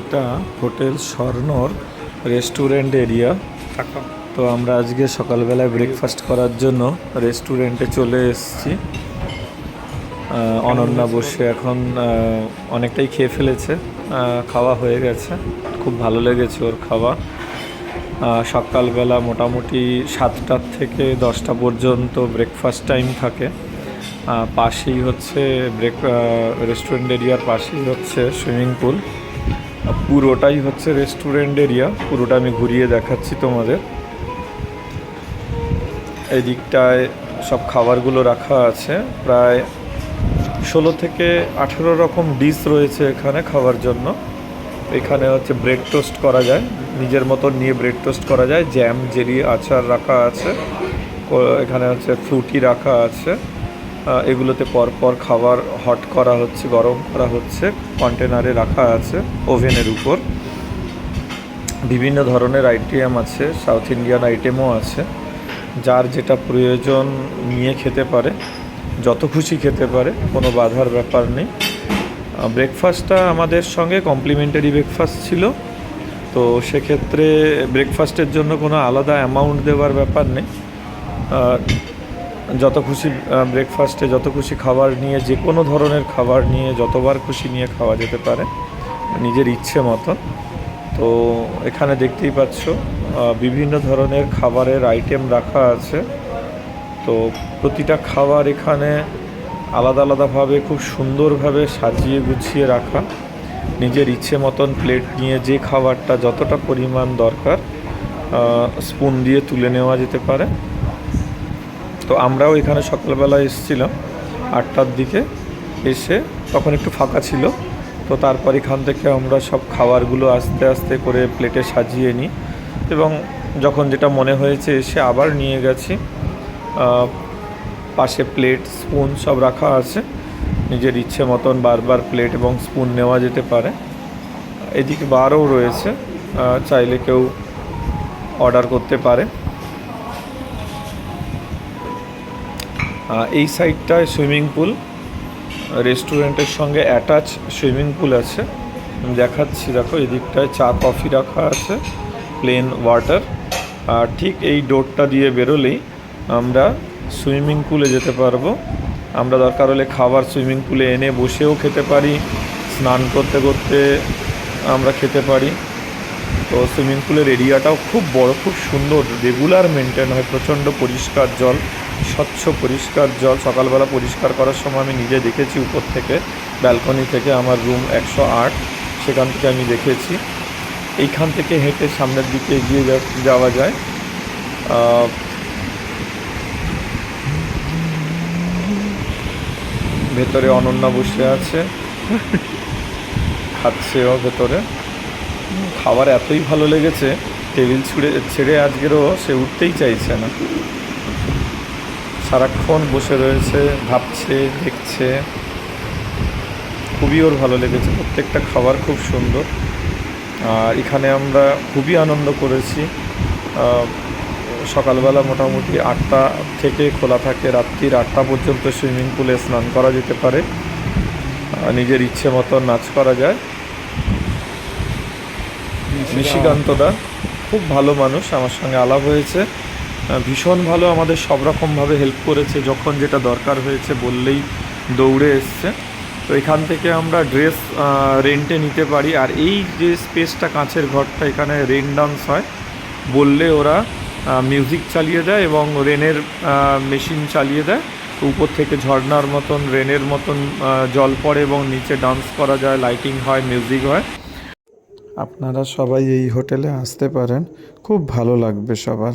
এটা hotel স্বর্ণর restaurant area. তো আমরা আজকে সকালবেলায় ব্রেকফাস্ট করার জন্য রেস্টুরেন্টে চলে এসেছি। অনন্যা বসে এখন অনেকটাই খেয়ে ফেলেছে, খাওয়া হয়ে গেছে, খুব ভালো লেগেছে ওর খাওয়া। সকালবেলা মোটামুটি 7টা থেকে 10টা পর্যন্ত ব্রেকফাস্ট টাইম থাকে। পাশেই হচ্ছে রেস্টুরেন্ট এরিয়ার পাশেই হচ্ছে সুইমিং পুল। পুরোটাই হচ্ছে রেস্টুরেন্ট এরিয়া, পুরোটা আমি ঘুরিয়ে দেখাচ্ছি তোমাদের। এই দিকটায় সব খাবারগুলো রাখা আছে, প্রায় 16 থেকে 18 রকম ডিশ রয়েছে এখানে খাওয়ার জন্য। এখানে হচ্ছে ব্রেড টোস্ট করা যায়, নিজের মতো নিয়ে ব্রেড টোস্ট করা যায়। জ্যাম, জেলি, আচার রাখা আছে। এখানে হচ্ছে ফ্রুটি রাখা আছে। এগুলোতে পরপর খাবার হট করা হচ্ছে, গরম করা হচ্ছে, কন্টেনারে রাখা আছে ওভেনের উপর। বিভিন্ন ধরনের আইটেম আছে, সাউথ ইন্ডিয়ান আইটেমও আছে। যার যেটা প্রয়োজন নিয়ে খেতে পারে, যত খুশি খেতে পারে, কোনো বাধার ব্যাপার নেই। ব্রেকফাস্টটা আমাদের সঙ্গে কমপ্লিমেন্টারি ব্রেকফাস্ট ছিল, তো সেক্ষেত্রে ব্রেকফাস্টের জন্য কোনো আলাদা অ্যামাউন্ট দেওয়ার ব্যাপার নেই। যত খুশি ব্রেকফাস্টে যত খুশি খাবার নিয়ে, যে কোনো ধরনের খাবার নিয়ে যতবার খুশি নিয়ে খাওয়া যেতে পারে নিজের ইচ্ছে মতো। তো এখানে দেখতেই পাচ্ছ বিভিন্ন ধরনের খাবারের আইটেম রাখা আছে। তো প্রতিটা খাবার এখানে আলাদা আলাদাভাবে খুব সুন্দরভাবে সাজিয়ে গুছিয়ে রাখা। নিজের ইচ্ছে মতন প্লেট নিয়ে যে খাবারটা যতটা পরিমাণ দরকার স্পুন দিয়ে তুলে নেওয়া যেতে পারে। তো আমরাও এখানে সকালবেলা এসেছিলাম 8টার দিকে, এসে তখন একটু ফাঁকা ছিল। তো তারপর এখান থেকে আমরা সব খাবারগুলো আস্তে আস্তে করে প্লেটে সাজিয়ে নিই, এবং যখন যেটা মনে হয়েছে এসে আবার নিয়ে গেছি। পাশে প্লেট, স্পুন সব রাখা আছে, নিজের ইচ্ছে মতন বারবার প্লেট এবং স্পুন নেওয়া যেতে পারে। এদিকে বারও রয়েছে, চাইলে কেউ অর্ডার করতে পারে। এই সাইডটায় সুইমিং পুল, রেস্টুরেন্টের সঙ্গে অ্যাটাচ সুইমিং পুল আছে, দেখাচ্ছি। দেখো এই দিকটায় চা কফি রাখা আছে, প্লেন ওয়াটার। আর ঠিক এই ডোরটা দিয়ে বেরোলেই আমরা সুইমিং পুলে যেতে পারবো। আমরা দরকার হলে খাবার সুইমিং পুলে এনে বসেও খেতে পারি, স্নান করতে করতে আমরা খেতে পারি। তো সুইমিং পুলের এরিয়াটাও খুব বড়, খুব সুন্দর, রেগুলার মেনটেন হয়, প্রচণ্ড পরিষ্কার জল, স্বচ্ছ পরিষ্কার জল। সকালবেলা পরিষ্কার করার সময় আমি নিজে দেখেছি উপর থেকে, ব্যালকনি থেকে, আমার রুম 108, সেখান থেকে আমি দেখেছি। এইখান থেকে হেঁটে সামনের দিকে এগিয়ে যাওয়া যায়। ভেতরে অনন্যা বসে আছে, খাচ্ছেও ভেতরে। খাবার এতই ভালো লেগেছে, টেবিল ছেড়ে আজকেরও সে উঠতেই চাইছে না, সারাক্ষণ বসে রয়েছে, ভাবছে, দেখছে। খুবই ওর ভালো লেগেছে, প্রত্যেকটা খাবার খুব সুন্দর। আর এখানে আমরা খুবই আনন্দ করেছি। সকালবেলা মোটামুটি 8টা থেকে খোলা থাকে, রাত্রির 8টা পর্যন্ত সুইমিং পুলে স্নান করা যেতে পারে, নিজের ইচ্ছে মতো নাচ করা যায়। নিশিকান্তদা খুব ভালো মানুষ, আমার সঙ্গে আলাপ হয়েছে, ভীষণ ভালো, আমাদের সব রকমভাবে হেল্প করেছে। যখন যেটা দরকার হয়েছে বললেই দৌড়ে এসছে। তো এখান থেকে আমরা ড্রেস রেন্টে নিতে পারি। আর এই যে স্পেসটা, কাঁচের ঘরটা, এখানে রেন ডান্স হয়, বললে ওরা মিউজিক চালিয়ে দেয় এবং রেনের মেশিন চালিয়ে দেয়। উপর থেকে ঝর্ণার মতন, রেনের মতন জল পড়ে এবং নিচে ডান্স করা যায়, লাইটিং হয়, মিউজিক হয়। আপনারা সবাই এই হোটেলে আসতে পারেন, খুব ভালো লাগবে সবার।